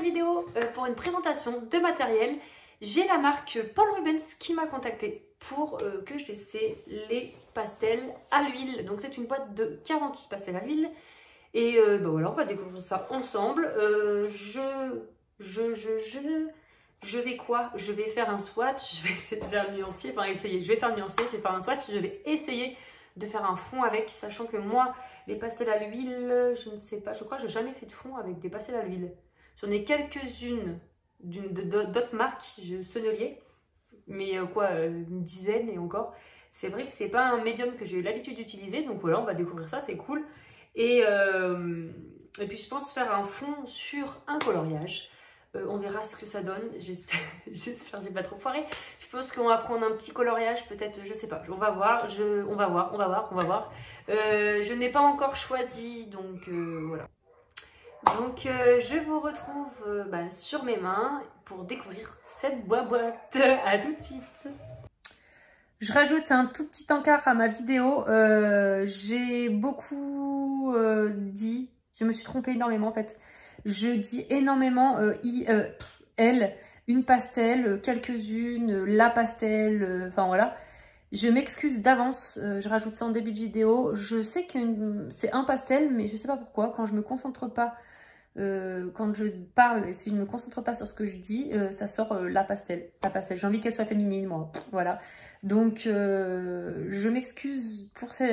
vidéo pour une présentation de matériel. J'ai la marque Paul Rubens qui m'a contacté pour que j'essaie les pastels à l'huile. Donc c'est une boîte de 48 pastels à l'huile. Et ben voilà, on va découvrir ça ensemble. Je vais quoi? Je vais faire un swatch, je vais essayer de faire le nuancier, enfin essayer, je vais faire le nuancier, je vais faire un swatch, je vais essayer de faire un fond avec, sachant que moi, les pastels à l'huile, je ne sais pas, je crois que j'ai jamais fait de fond avec des pastels à l'huile. J'en ai quelques-unes d'autres marques, Sennelier, mais une dizaine et encore. C'est vrai que c'est pas un médium que j'ai eu l'habitude d'utiliser, donc voilà, on va découvrir ça, c'est cool. Et puis je pense faire un fond sur un coloriage. On verra ce que ça donne. J'espère que j'ai pas trop foiré. Je pense qu'on va prendre un petit coloriage, peut-être, je sais pas. On va voir, on va voir. Je n'ai pas encore choisi, donc voilà. Donc je vous retrouve sur mes mains pour découvrir cette boîte. À tout de suite. Je rajoute un tout petit encart à ma vidéo. J'ai beaucoup dit, je me suis trompée énormément en fait. Je dis énormément elle, une pastel, quelques-unes, la pastel, enfin voilà. Je m'excuse d'avance, je rajoute ça en début de vidéo. Je sais que c'est un pastel, mais je sais pas pourquoi. Quand je me concentre pas, quand je parle, et si je ne me concentre pas sur ce que je dis, ça sort la pastel. La pastel. J'ai envie qu'elle soit féminine, moi. Voilà. Donc, je m'excuse pour ça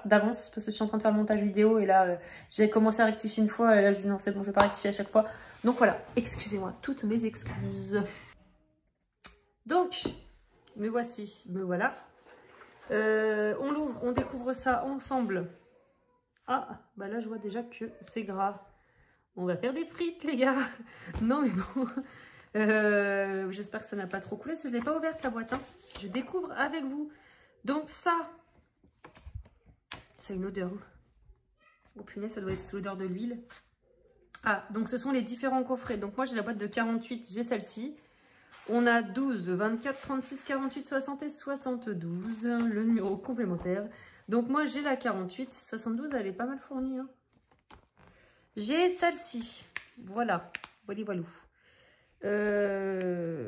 d'avance, parce que je suis en train de faire le montage vidéo et là, j'ai commencé à rectifier une fois et là, je dis non, c'est bon, je vais pas rectifier à chaque fois. Donc voilà, excusez-moi, toutes mes excuses. Donc, me voici, me voilà. On l'ouvre, on découvre ça ensemble. Ah, bah là, je vois déjà que c'est gras. On va faire des frites, les gars. Non, mais bon. J'espère que ça n'a pas trop coulé, parce que je ne l'ai pas ouverte, la boîte. Hein. Je découvre avec vous. Donc ça a une odeur. Oh punaise, ça doit être l'odeur de l'huile. Ah, donc ce sont les différents coffrets. Donc moi, j'ai la boîte de 48, j'ai celle-ci. On a 12, 24, 36, 48, 60 et 72. Le numéro complémentaire. Donc moi, j'ai la 48. 72, elle est pas mal fournie. Hein. J'ai celle-ci. Voilà. Voilà.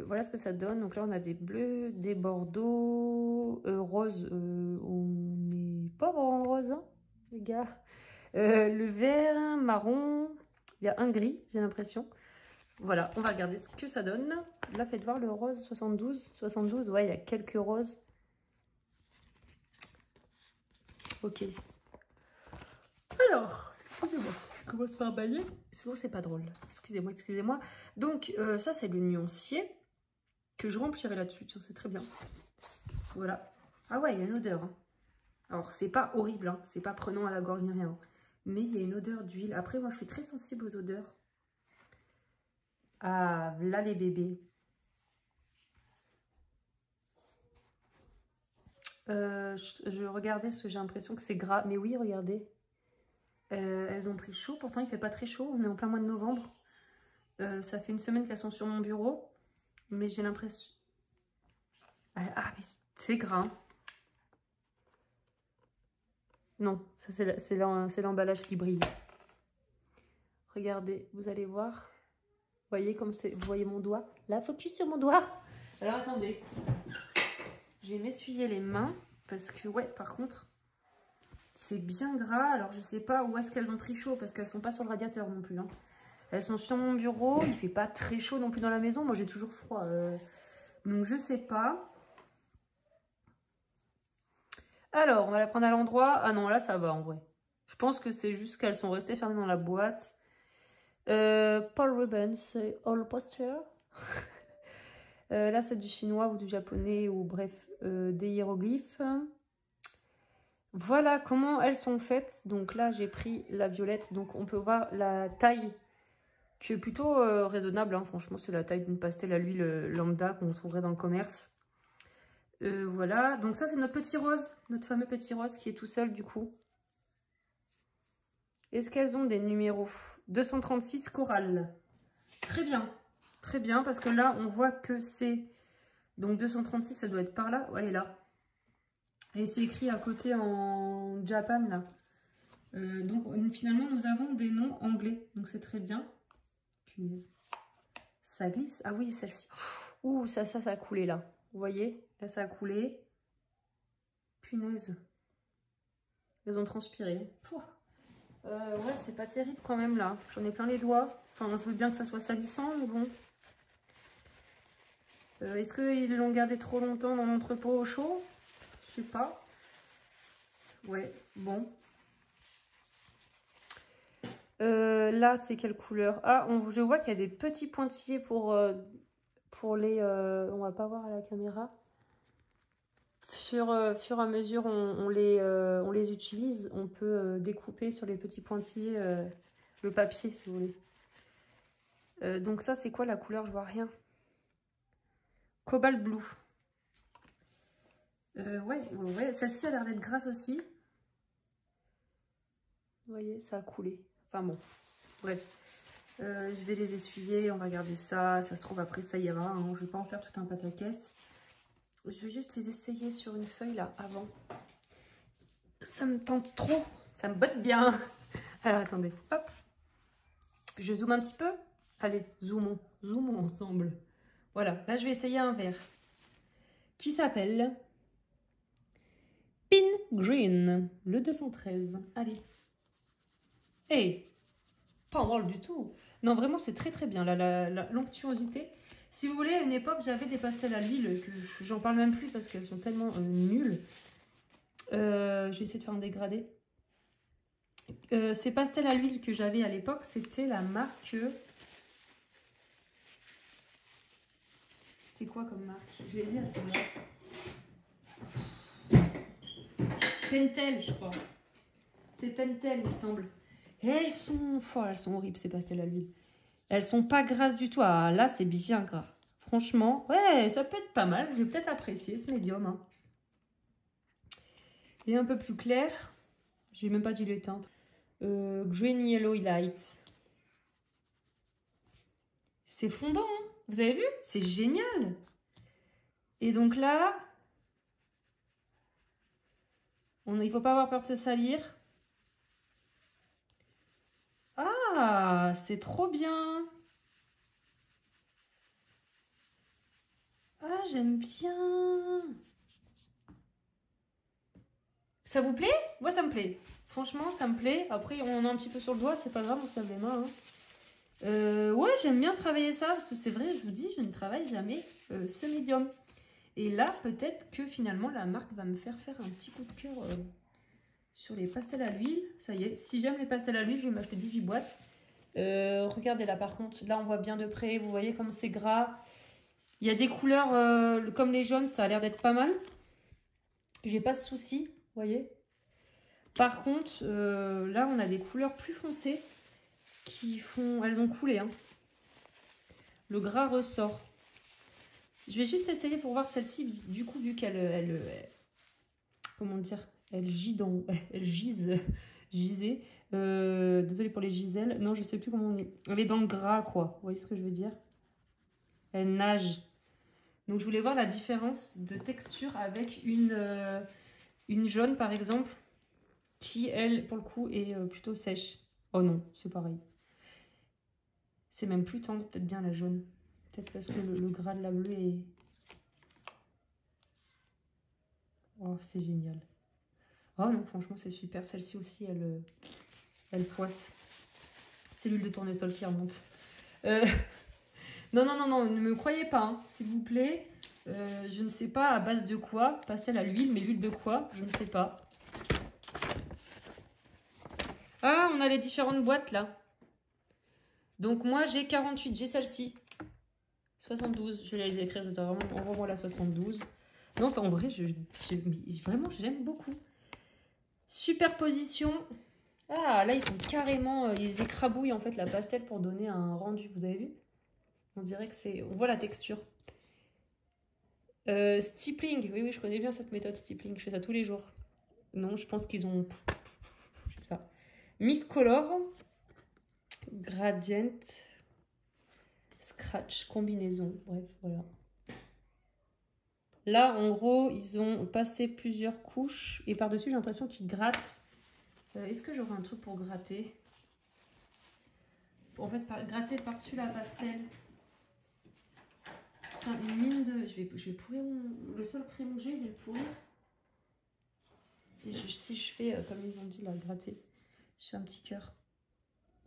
Voilà ce que ça donne. Donc là, on a des bleus, des bordeaux, rose. On n'est pas en rose, hein, les gars. Le vert, marron. Il y a un gris, j'ai l'impression. Voilà, on va regarder ce que ça donne. Là, faites voir le rose 72. 72, ouais, il y a quelques roses. Ok. Alors, excusez-moi, je commence par bailler. Sinon, c'est pas drôle. Excusez-moi. Donc, ça, c'est le nuancier que je remplirai là-dessus. Tiens, c'est très bien. Voilà. Ah ouais, il y a une odeur. Hein. Alors, c'est pas horrible, hein. C'est pas prenant à la gorge ni rien. Mais il y a une odeur d'huile. Après, moi, je suis très sensible aux odeurs. Ah, là, les bébés. Je regardais ce que j'ai l'impression que c'est gras. Mais oui, regardez. Elles ont pris chaud. Pourtant, il fait pas très chaud. On est en plein mois de novembre. Ça fait une semaine qu'elles sont sur mon bureau. Mais j'ai l'impression... Ah, mais c'est gras. Hein. Non, ça c'est l'emballage qui brille. Regardez, vous allez voir. Vous voyez comme c'est... Vous voyez mon doigt? Là, focus sur mon doigt. Alors, attendez. Je vais m'essuyer les mains. Parce que, ouais, par contre, c'est bien gras. Alors, je sais pas où est-ce qu'elles ont pris chaud. Parce qu'elles sont pas sur le radiateur non plus. Hein. Elles sont sur mon bureau. Il fait pas très chaud non plus dans la maison. Moi, j'ai toujours froid. Donc, je sais pas. Alors, on va la prendre à l'endroit. Ah non, là, ça va en vrai. Je pense que c'est juste qu'elles sont restées fermées dans la boîte. Paul Rubens, All Poster. Là, c'est du chinois ou du japonais ou bref, des hiéroglyphes. Voilà comment elles sont faites. Donc là, j'ai pris la violette. Donc, on peut voir la taille qui est plutôt raisonnable. Hein. Franchement, c'est la taille d'une pastel à l'huile lambda qu'on trouverait dans le commerce. Voilà. Donc ça, c'est notre petit rose. Notre fameux petit rose qui est tout seul du coup. Est-ce qu'elles ont des numéros? 236 corail. Très bien. Très bien, parce que là, on voit que c'est... Donc 236, ça doit être par là. Oh, elle est là. Et c'est écrit à côté en Japan, là. Donc finalement, nous avons des noms anglais. Donc c'est très bien. Punaise. Ça glisse. Ah oui, celle-ci. Ouh, ça a coulé là. Vous voyez? Là, ça a coulé. Punaise. Elles ont transpiré. Ouais, c'est pas terrible quand même là. J'en ai plein les doigts. Enfin, je veux bien que ça soit salissant, mais bon. Est-ce qu'ils l'ont gardé trop longtemps dans l'entrepôt au chaud? Je sais pas. Ouais, bon. Là, c'est quelle couleur? Ah, je vois qu'il y a des petits pointillés pour les... on va pas voir à la caméra. Fur et à mesure on les utilise, on peut découper sur les petits pointillés le papier, si vous voulez. Donc ça, c'est quoi la couleur? Je vois rien. Cobalt Blue. Ouais. Celle-ci a l'air d'être grasse aussi. Vous voyez, ça a coulé. Enfin bon, bref. Je vais les essuyer, on va garder ça. Ça se trouve, après, ça ira. Hein. Je vais pas en faire tout un pataquès. Je vais juste les essayer sur une feuille, là, avant. Ça me tente trop. Ça me botte bien. Alors, attendez. Hop. Je zoome un petit peu. Allez, zoomons. Zoomons ensemble. Voilà, là, je vais essayer un verre. Qui s'appelle Pin Green, le 213. Allez. Hey, pas mal du tout. Non, vraiment, c'est très très bien. L'onctuosité. Si vous voulez, à une époque, j'avais des pastels à l'huile que j'en parle même plus parce qu'elles sont tellement nulles. Je vais essayer de faire un dégradé. Ces pastels à l'huile que j'avais à l'époque, c'était la marque... C'était quoi comme marque? Je les ai, elles sont là. Pentel, je crois. C'est Pentel, il me semble. Et elles sont horribles, ces pastels à l'huile. Elles sont pas grasses du tout. Ah, là, c'est bien gras. Franchement, ouais, ça peut être pas mal. Je vais peut-être apprécier ce médium. Hein. Il est un peu plus clair. J'ai même pas dû l'éteindre. Green Yellow Light. C'est fondant, hein. Vous avez vu? C'est génial. Et donc là, il faut pas avoir peur de se salir. Ah, c'est trop bien. Ah, j'aime bien. Ça vous plaît? Moi, ça me plaît. Franchement, ça me plaît. Après, on en a un petit peu sur le doigt, c'est pas grave, on se lave les mains. Hein. Ouais, j'aime bien travailler ça, parce que c'est vrai, je vous dis, je ne travaille jamais ce médium. Et là, peut-être que finalement, la marque va me faire un petit coup de cœur sur les pastels à l'huile. Ça y est, si j'aime les pastels à l'huile, je vais m'acheter 18 boîtes. Regardez là, par contre, là, on voit bien de près, vous voyez comme c'est gras. Il y a des couleurs comme les jaunes, ça a l'air d'être pas mal. J'ai pas de souci, vous voyez. Par contre, là, on a des couleurs plus foncées elles vont couler. Hein. Le gras ressort. Je vais juste essayer pour voir celle-ci, du coup, vu qu'elle comment dire, elle gisait. Désolée pour les giselles. Non, je sais plus comment on est. Elle est dans le gras, quoi. Vous voyez ce que je veux dire? Elle nage. Donc, je voulais voir la différence de texture avec une jaune, par exemple, qui, elle, pour le coup, est plutôt sèche. Oh non, c'est pareil. C'est même plus tendre, peut-être bien la jaune. Peut-être parce que le gras de la bleue est... Oh, c'est génial. Oh non, franchement, c'est super. Celle-ci aussi, elle poisse. C'est l'huile de tournesol qui remonte. Non, ne me croyez pas, hein, s'il vous plaît. Je ne sais pas à base de quoi. Pastel à l'huile, mais l'huile de quoi? Je ne sais pas. Ah, on a les différentes boîtes, là. Donc, moi, j'ai 48. J'ai celle-ci. 72. Je vais les écrire. Je dois vraiment... Envoie-moi la 72. Non, enfin, en vrai, vraiment, j'aime beaucoup. Superposition. Ah, là, ils font carrément... ils écrabouillent, en fait, la pastel pour donner un rendu. Vous avez vu? On dirait que c'est... On voit la texture. Stippling. Oui, je connais bien cette méthode stippling. Je fais ça tous les jours. Non, je pense qu'ils ont... Je sais pas. Mid-color. Gradient. Scratch. Combinaison. Bref, voilà. Là, en gros, ils ont passé plusieurs couches. Et par-dessus, j'ai l'impression qu'ils grattent. Est-ce que j'aurai un truc pour gratter? en fait, gratter par-dessus la pastel. Tiens, une mine de... Je vais pourrir le seul crayon que j'ai, je vais le pourrir. Si je fais, comme ils ont dit, là, gratter. Je fais un petit cœur.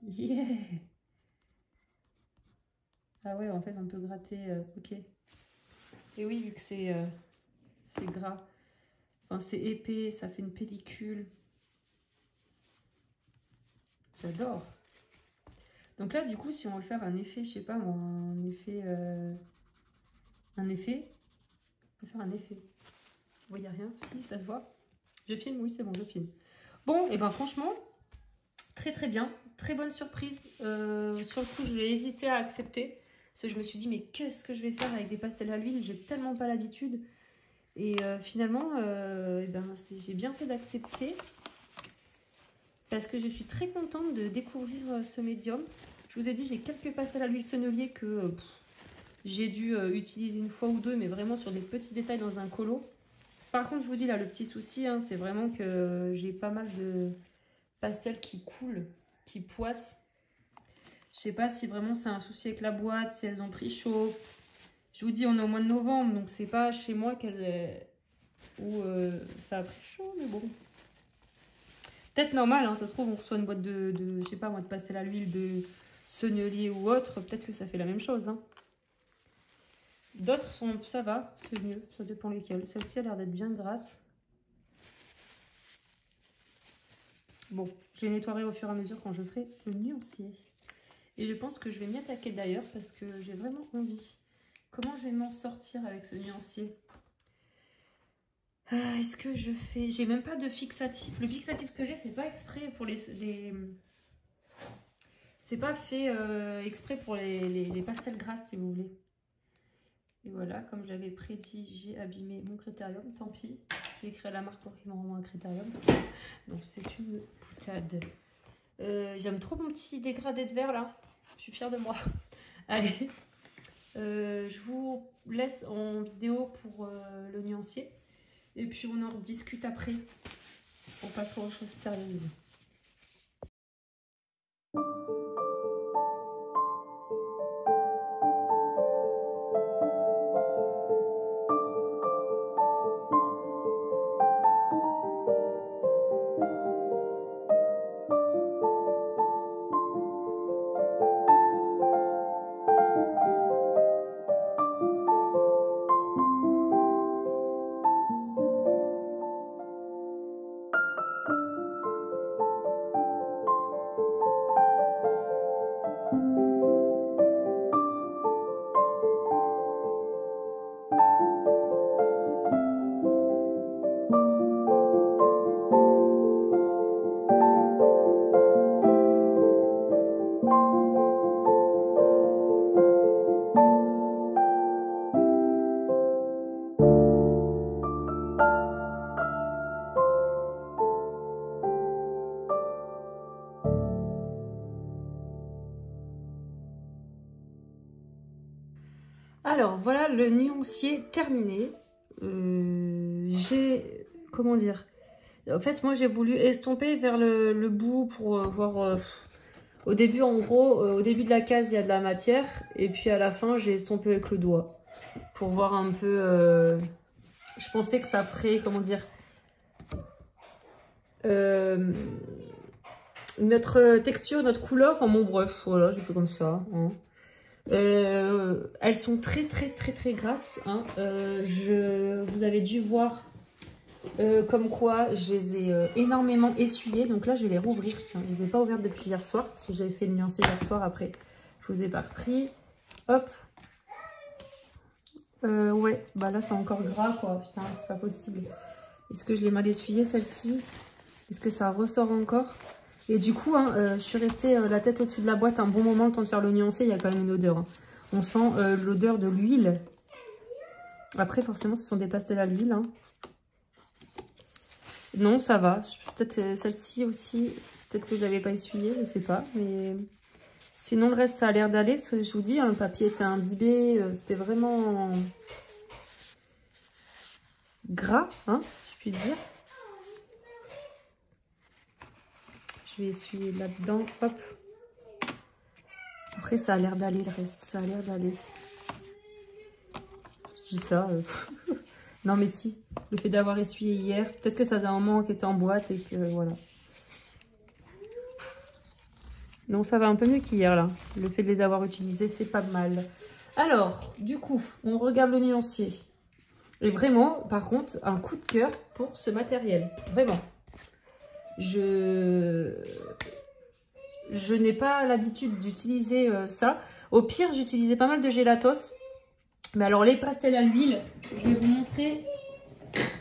Yeah! Ah ouais, en fait, on peut gratter... ok. Et oui, vu que c'est gras. Enfin, c'est épais, ça fait une pellicule. J'adore. Donc là, du coup, si on veut faire un effet, je sais pas moi, un effet... on peut faire un effet. Vous voyez rien? Si, ça se voit? Je filme? Oui, c'est bon, je filme. Bon, et ben franchement, très très bien. Très bonne surprise. Sur le coup, je l'ai hésité à accepter. Parce que je me suis dit, mais qu'est-ce que je vais faire avec des pastels à l'huile? J'ai tellement pas l'habitude. Et finalement, eh ben, j'ai bien fait d'accepter. Parce que je suis très contente de découvrir ce médium. Je vous ai dit, j'ai quelques pastels à l'huile sennelier que j'ai dû utiliser une fois ou deux, mais vraiment sur des petits détails dans un colo. Par contre, je vous dis là, le petit souci, hein, c'est vraiment que j'ai pas mal de pastels qui coulent, qui poissent. Je sais pas si vraiment c'est un souci avec la boîte, si elles ont pris chaud. Je vous dis, on est au mois de novembre, donc c'est pas chez moi où ça a pris chaud, mais bon. Peut-être normal, hein, ça se trouve, on reçoit une boîte de je sais pas moi, de pastel à l'huile, de sennelier ou autre. Peut-être que ça fait la même chose. Hein. D'autres sont, ça va, c'est mieux, ça dépend lesquels. Celle-ci a l'air d'être bien grasse. Bon, je les nettoierai au fur et à mesure quand je ferai le nuancier. Et je pense que je vais m'y attaquer d'ailleurs parce que j'ai vraiment envie. Comment je vais m'en sortir avec ce nuancier? Est-ce que je fais... J'ai même pas de fixatif. Le fixatif que j'ai, c'est pas exprès pour les... C'est pas fait exprès pour les pastels grasses, si vous voulez. Et voilà, comme j'avais prédit, j'ai abîmé mon critérium. Tant pis, j'ai écrit à la marque pour qu'ils m'envoient un critérium. Donc c'est une boutade. J'aime trop mon petit dégradé de verre là. Je suis fière de moi. Allez, je vous laisse en vidéo pour le nuancier. Et puis on en rediscute après. On passera aux choses sérieuses. Alors voilà le nuancier terminé. J'ai... Comment dire? En fait moi j'ai voulu estomper vers le bout pour voir... au début en gros, au début de la case il y a de la matière. Et puis à la fin j'ai estompé avec le doigt. Pour voir un peu... je pensais que ça ferait... Comment dire? Notre texture, notre couleur. Enfin bon bref, voilà j'ai fait comme ça. Hein. Elles sont très grasses. Hein. Vous avez dû voir comme quoi je les ai énormément essuyées. Donc là, je vais les rouvrir. Je ne les ai pas ouvertes depuis hier soir parce que j'avais fait le nuancier hier soir. Après, je vous ai pas repris. Hop. Ouais, bah là, c'est encore gras quoi. Putain, c'est pas possible. Est-ce que je l'ai mal essuyé celle-ci? Est-ce que ça ressort encore? Et du coup, hein, je suis restée la tête au-dessus de la boîte un bon moment le temps de faire le nuancier. Il y a quand même une odeur. Hein. On sent l'odeur de l'huile. Après, forcément, ce sont des pastels à l'huile. Hein. Non, ça va. Peut-être celle-ci aussi. Peut-être que je l'avais pas essuyée, je sais pas. Mais sinon, le reste, ça a l'air d'aller. Parce que je vous dis, hein, le papier était imbibé. C'était vraiment gras, hein, si je puis dire. Je vais essuyer là-dedans, hop. Après, ça a l'air d'aller le reste. Ça a l'air d'aller. Je dis ça. Non, mais si. Le fait d'avoir essuyé hier. Peut-être que ça faisait un moment qu'il était en boîte et que voilà. Donc, ça va un peu mieux qu'hier, là. Le fait de les avoir utilisés, c'est pas mal. Alors, du coup, on regarde le nuancier. Et vraiment, par contre, un coup de cœur pour ce matériel. Vraiment. Je n'ai pas l'habitude d'utiliser ça. Au pire, j'utilisais pas mal de gélatos. Mais alors, les pastels à l'huile, je vais vous montrer.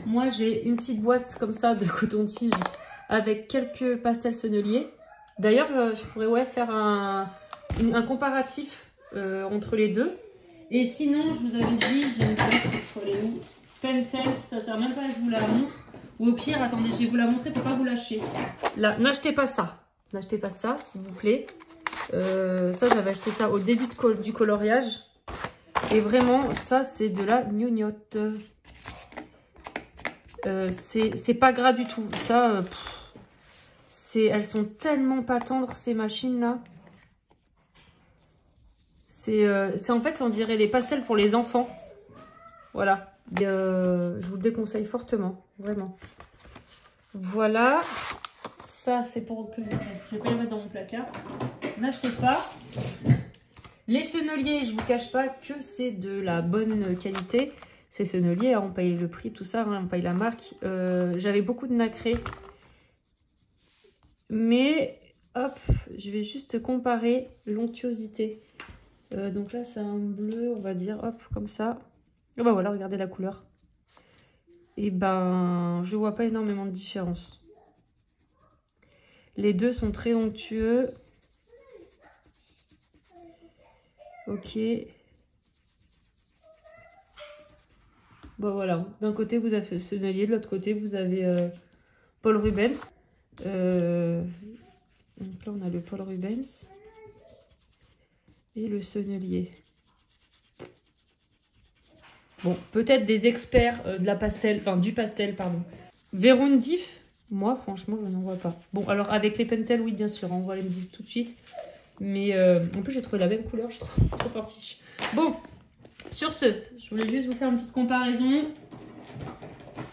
Moi, j'ai une petite boîte comme ça de coton-tige avec quelques pastels senneliers. D'ailleurs, je pourrais faire un comparatif entre les deux. Et sinon, je vous avais dit, j'ai une Pentel, ça sert même pas, je vous la montre. Ou au pire, attendez, je vais vous la montrer pour pas vous lâcher. Là, n'achetez pas ça. N'achetez pas ça, s'il vous plaît. Ça, j'avais acheté ça au début du coloriage. Et vraiment, ça, c'est de la gnognotte. C'est pas gras du tout. Ça, elles sont tellement pas tendres, ces machines-là. En fait, on dirait les pastels pour les enfants. Voilà. Et, je vous le déconseille fortement. Vraiment. Voilà. Ça, c'est pour que... Je vais pas les mettre dans mon placard. N'achetez pas. Les senneliers, je vous cache pas que c'est de la bonne qualité. Ces senneliers, on paye le prix, tout ça, on paye la marque. J'avais beaucoup de nacré. Mais, hop, je vais juste comparer l'onctuosité. Donc là, c'est un bleu, on va dire, hop, comme ça. Et ben voilà, regardez la couleur. Et ben, je vois pas énormément de différence. Les deux sont très onctueux. Ok. Bon voilà, d'un côté vous avez Sennelier, de l'autre côté vous avez Paul Rubens. Donc là on a le Paul Rubens et le Sennelier. Bon, peut-être des experts de la pastel, enfin du pastel, pardon. Verront diff, moi franchement je n'en vois pas. Bon alors avec les Pentel, oui bien sûr, on voit les diff tout de suite. Mais en plus j'ai trouvé la même couleur, je trouve trop fortiche. Bon, sur ce, je voulais juste vous faire une petite comparaison.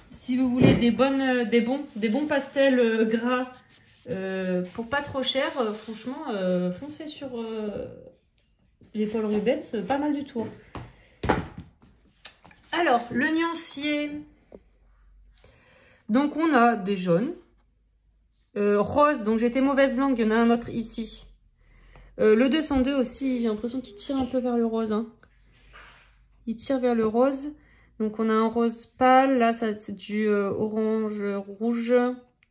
Si vous voulez des bons pastels gras pour pas trop cher, franchement, foncez sur les Paul Rubens, pas mal du tout. Alors, le nuancier. Donc, on a des jaunes. Rose, donc j'étais mauvaise langue, il y en a un autre ici. Le 202 aussi, j'ai l'impression qu'il tire un peu vers le rose. Hein. Il tire vers le rose. Donc, on a un rose pâle. Là, c'est du orange, rouge,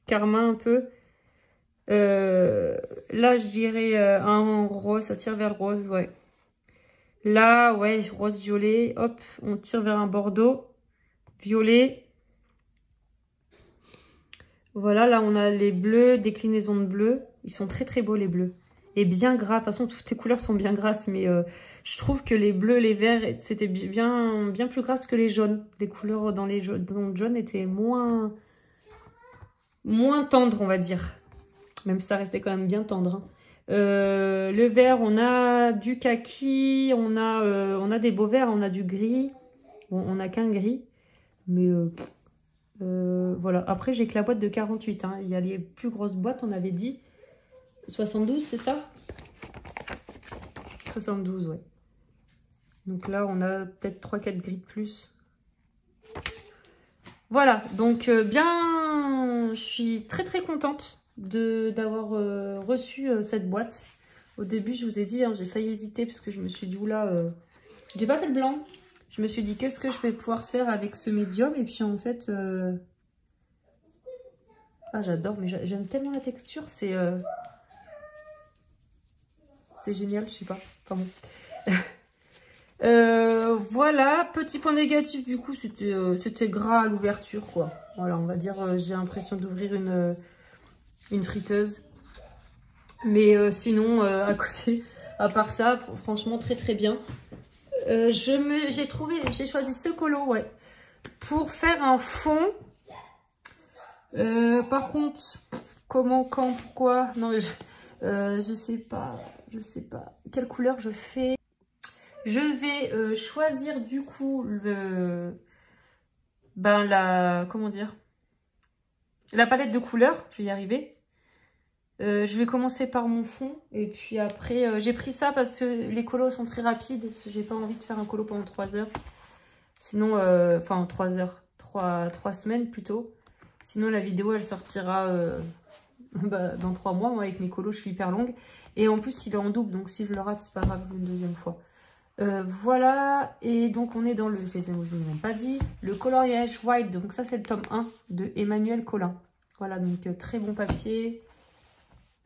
carmin un peu. Là, je dirais un rose, ça tire vers le rose, ouais. Là, ouais, rose-violet. Hop, on tire vers un bordeaux. Violet. Voilà, là, on a les bleus, déclinaisons de bleu. Ils sont très, très beaux, les bleus. Et bien gras. De toute façon, toutes les couleurs sont bien grasses. Mais je trouve que les bleus, les verts, c'était bien plus grasses que les jaunes. Les couleurs dans le jaune étaient moins tendres, on va dire. Même si ça restait quand même bien tendre. Hein. Le vert, on a du kaki, on a des beaux verts, on a du gris. Bon, on n'a qu'un gris. Mais voilà. Après, j'ai que la boîte de 48. Hein. Il y a les plus grosses boîtes, on avait dit. 72, c'est ça? 72, ouais. Donc là, on a peut-être 3-4 gris de plus. Voilà. Donc, je suis très, très contente d'avoir reçu cette boîte. Au début, je vous ai dit, hein, j'ai failli hésiter parce que je me suis dit, oula, j'ai pas fait le blanc. Je me suis dit, qu'est-ce que je vais pouvoir faire avec ce médium? Et puis en fait, ah, j'adore, mais j'aime tellement la texture, c'est génial, je sais pas. Enfin bon. Voilà, petit point négatif, du coup, c'était gras à l'ouverture, quoi. Voilà, on va dire, j'ai l'impression d'ouvrir une friteuse. Mais sinon, à côté, à part ça, franchement, très très bien. J'ai choisi ce colo, ouais, pour faire un fond. Par contre, comment, quand, pourquoi, non, Je sais pas. Quelle couleur je fais? Je vais choisir du coup comment dire? La palette de couleurs, je vais y arriver. Je vais commencer par mon fond et puis après j'ai pris ça parce que les colos sont très rapides. J'ai pas envie de faire un colo pendant 3 heures. Sinon, enfin 3 heures, 3 semaines plutôt. Sinon la vidéo elle sortira dans 3 mois. Moi avec mes colos je suis hyper longue. Et en plus il est en double donc si je le rate c'est pas grave une deuxième fois. Voilà, et donc on est dans le, je vous ai même pas dit, le coloriage Wild. Donc ça c'est le tome 1 de Emmanuel Collin. Voilà, donc très bon papier.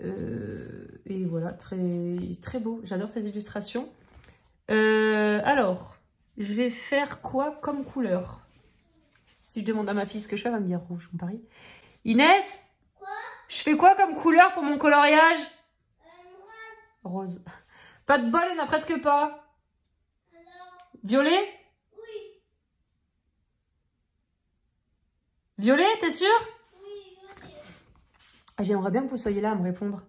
Et voilà, très beau. J'adore ces illustrations. Alors, je vais faire quoi comme couleur? Si je demande à ma fille ce que je fais, elle va me dire rouge, mon pari. Inès, quoi? Je fais quoi comme couleur pour mon coloriage? Rose. Pas de bol, il n'y en a presque pas. Alors... Violet? Oui. Violet, t'es sûr? J'aimerais bien que vous soyez là à me répondre.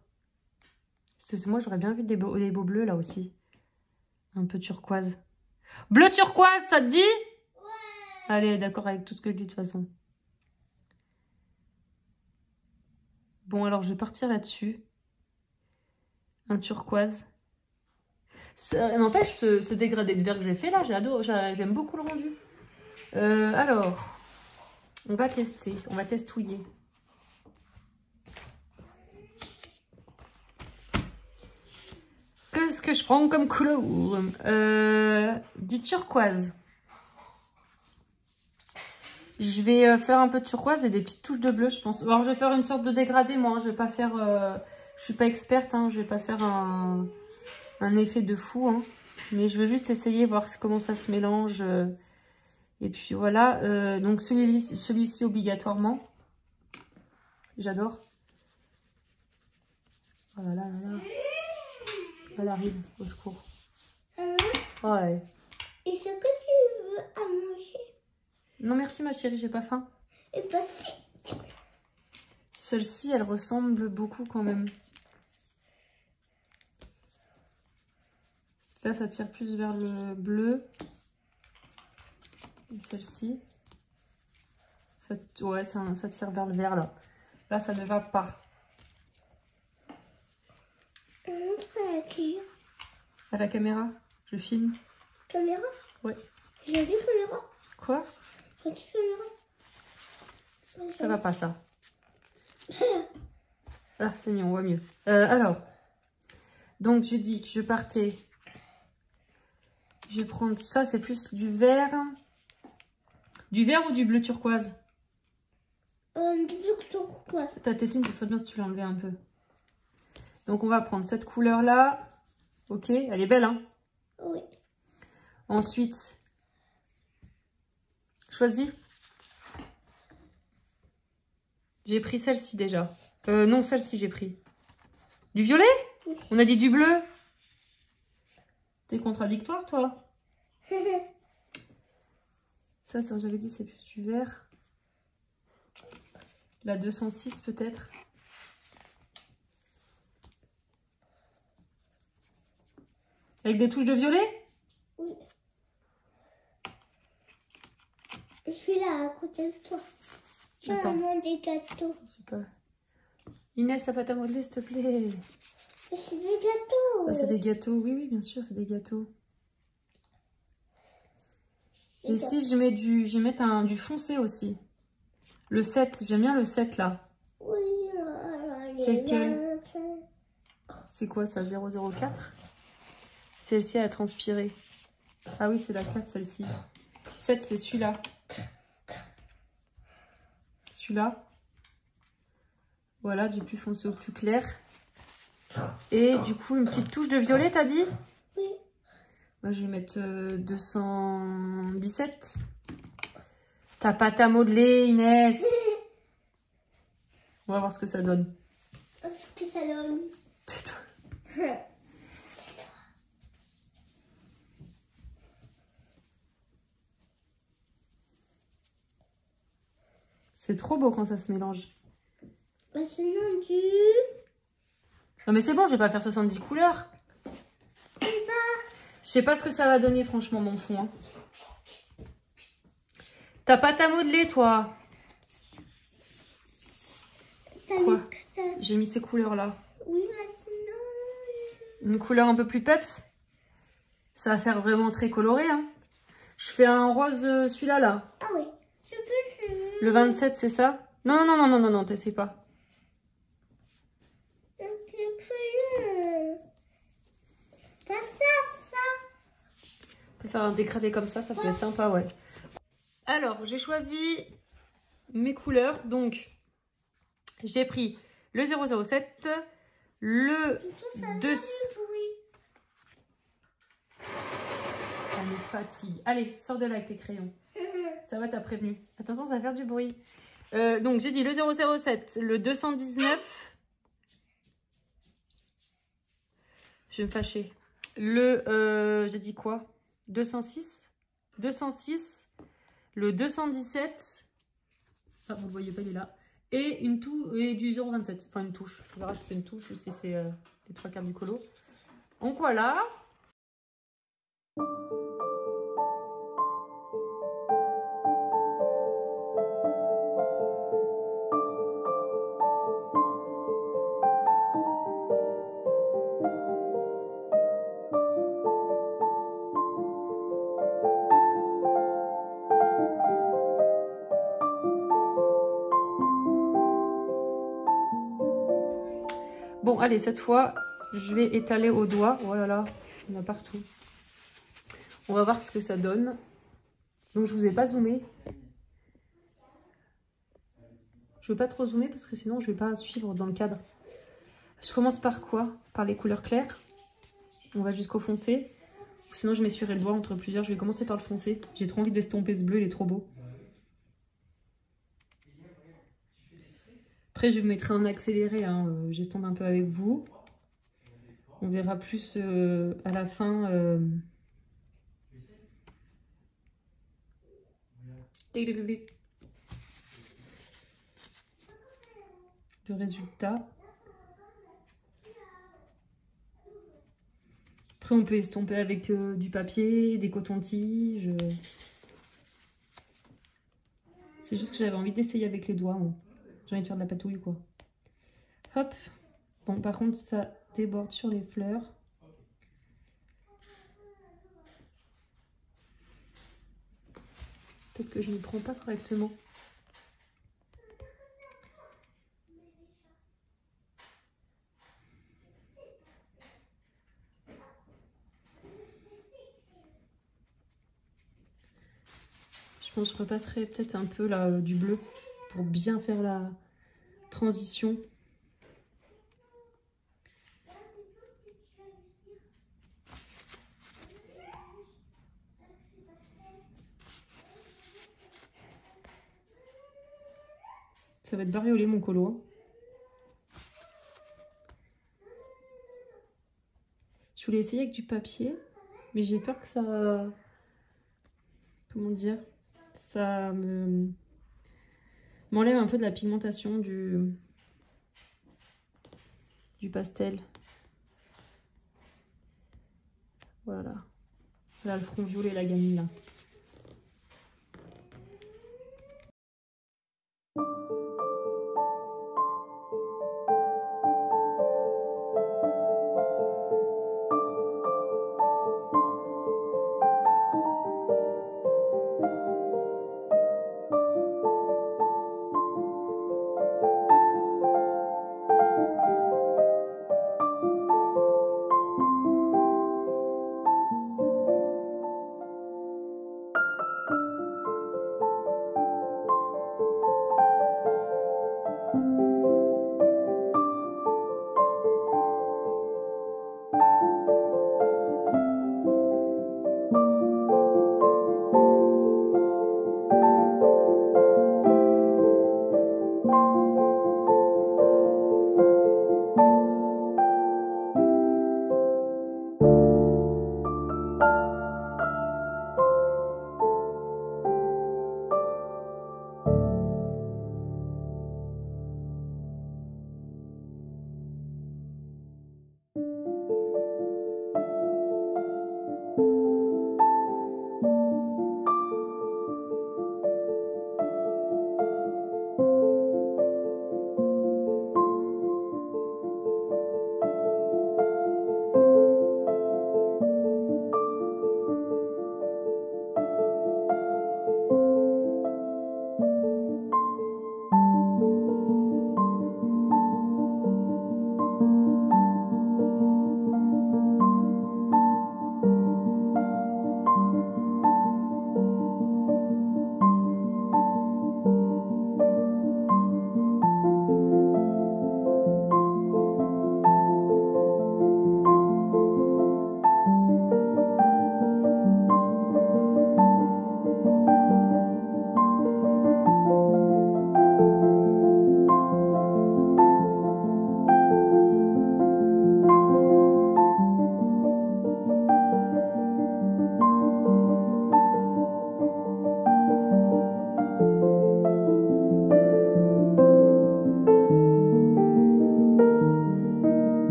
Parce que moi, j'aurais bien vu des beaux bleus là aussi. Un peu turquoise. Bleu turquoise, ça te dit? Ouais. Allez, d'accord avec tout ce que je dis de toute façon. Bon, alors je vais partir là-dessus. Un turquoise. N'empêche, ce dégradé de vert que j'ai fait là, j'adore. J'aime beaucoup le rendu. Alors, on va tester. On va testouiller. Qu'est-ce que je prends comme couleur? Du turquoise. Je vais faire un peu de turquoise et des petites touches de bleu, je pense. Alors, je vais faire une sorte de dégradé, moi. Je vais pas faire... je suis pas experte, hein. Je vais pas faire un effet de fou. Hein. Mais je veux juste essayer, voir comment ça se mélange. Et puis, voilà. Donc, celui-ci obligatoirement. J'adore. Oh là là là là. Elle arrive, au secours. Ouais. Est-ce que tu veux à manger? Non merci ma chérie, j'ai pas faim. Et pas si. Celle-ci, elle ressemble beaucoup quand même. Là, ça tire plus vers le bleu. Et celle-ci, ouais, ça tire vers le vert là. Là, ça ne va pas. Montre à qui? À la caméra, je filme. Caméra? Ouais. J'ai dit caméra. Quoi? J'ai dit caméra. Ça va pas ça. Ah, c'est mieux, on voit mieux. Alors, donc j'ai dit que je partais. Je vais prendre ça, c'est plus du vert. Du vert ou du bleu turquoise? Du turquoise. Ta tétine, ça serait bien si tu l'enlevais un peu. Donc on va prendre cette couleur-là. Ok, elle est belle, hein? Oui. Ensuite, choisis. J'ai pris celle-ci déjà. Non, celle-ci j'ai pris. Du violet? Oui. On a dit du bleu. T'es contradictoire, toi. Ça, j'avais dit, c'est plus du vert. La 206 peut-être. Avec des touches de violet? Oui. Je suis là à côté de toi. Maman, des gâteaux. Je sais pas. Inès, la pâte à modeler, s'il te plaît. C'est des gâteaux. Ah, c'est des gâteaux, oui, oui, bien sûr, c'est des gâteaux. Et si je mets je vais mettre du foncé aussi. Le 7, j'aime bien le 7 là. Oui. C'est lequel? C'est quoi ça, 004? Celle-ci a transpiré. Ah oui, c'est la 4 celle-ci. 7, c'est celui-là. Celui-là. Voilà, du plus foncé au plus clair. Et du coup, une petite touche de violet, t'as dit? Oui. Moi, je vais mettre 217. Ta pâte à modeler, Inès. On va voir ce que ça donne. Ce que ça donne. Tais-toi. C'est trop beau quand ça se mélange. Sinon du Non mais c'est bon, je vais pas faire 70 couleurs. Je sais pas ce que ça va donner franchement mon fond. Hein. T'as pas à modeler toi? Quoi? J'ai mis ces couleurs là. Oui, maintenant. Une couleur un peu plus peps. Ça va faire vraiment très coloré. Hein. Je fais un rose celui-là là. Ah oui. Je peux. Le 27 c'est ça? Non, non, non, non, non, non, t'essaies pas. Le crayon. T'as ça. On peut faire un dégradé comme ça peut être sympa, ouais. Alors, j'ai choisi mes couleurs. Donc, j'ai pris le 007, le 2... Elle me fatigue. Allez, sors de là avec tes crayons. Ça va, t'as prévenu. Attention, ça va faire du bruit. Donc, j'ai dit le 007, le 219. Je vais me fâcher. Le, j'ai dit quoi? 206. 206. Le 217. Ah, vous le voyez pas, il est là. Et, et du 027. Enfin, une touche. On verra si c'est une touche ou si c'est les 3/4 du colo. Donc, voilà. Bon, allez, cette fois, je vais étaler au doigt. Oh là là, il y en a partout. On va voir ce que ça donne. Donc, je vous ai pas zoomé. Je veux pas trop zoomer parce que sinon, je vais pas suivre dans le cadre. Je commence par quoi? Par les couleurs claires. On va jusqu'au foncé. Sinon, je m'essuierai le doigt entre plusieurs. Je vais commencer par le foncé. J'ai trop envie d'estomper ce bleu, il est trop beau. Après, je mettrai en accéléré, hein. J'estompe un peu avec vous. On verra plus à la fin. Le résultat. Après, on peut estomper avec du papier, des cotons-tiges. C'est juste que j'avais envie d'essayer avec les doigts. J'ai envie de faire de la patouille, quoi. Hop. Bon, par contre, ça déborde sur les fleurs. Peut-être que je ne prends pas correctement. Je pense que je repasserai peut-être un peu là du bleu pour bien faire la transition. Ça va être bariolé mon colo. Je voulais essayer avec du papier, mais j'ai peur que ça... Comment dire? Ça m'enlève un peu de la pigmentation du pastel. Voilà. Là, le front violet, la gamine là.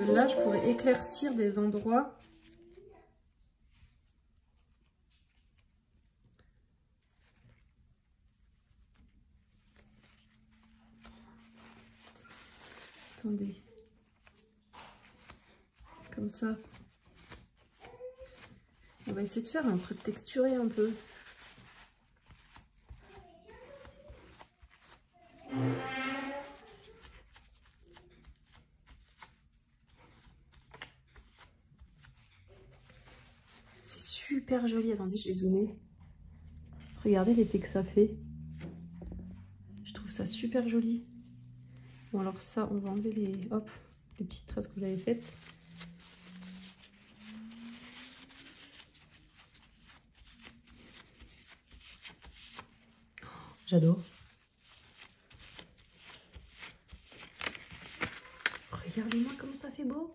Là, je pourrais éclaircir des endroits. Attendez. Comme ça. On va essayer de faire un truc texturé un peu. C'est super joli. Attendez, je vais zoomer. Regardez l'effet que ça fait. Je trouve ça super joli. Bon, alors ça, on va enlever les, hop, les petites traces que vous avez faites. J'adore. Regardez-moi comme ça fait beau.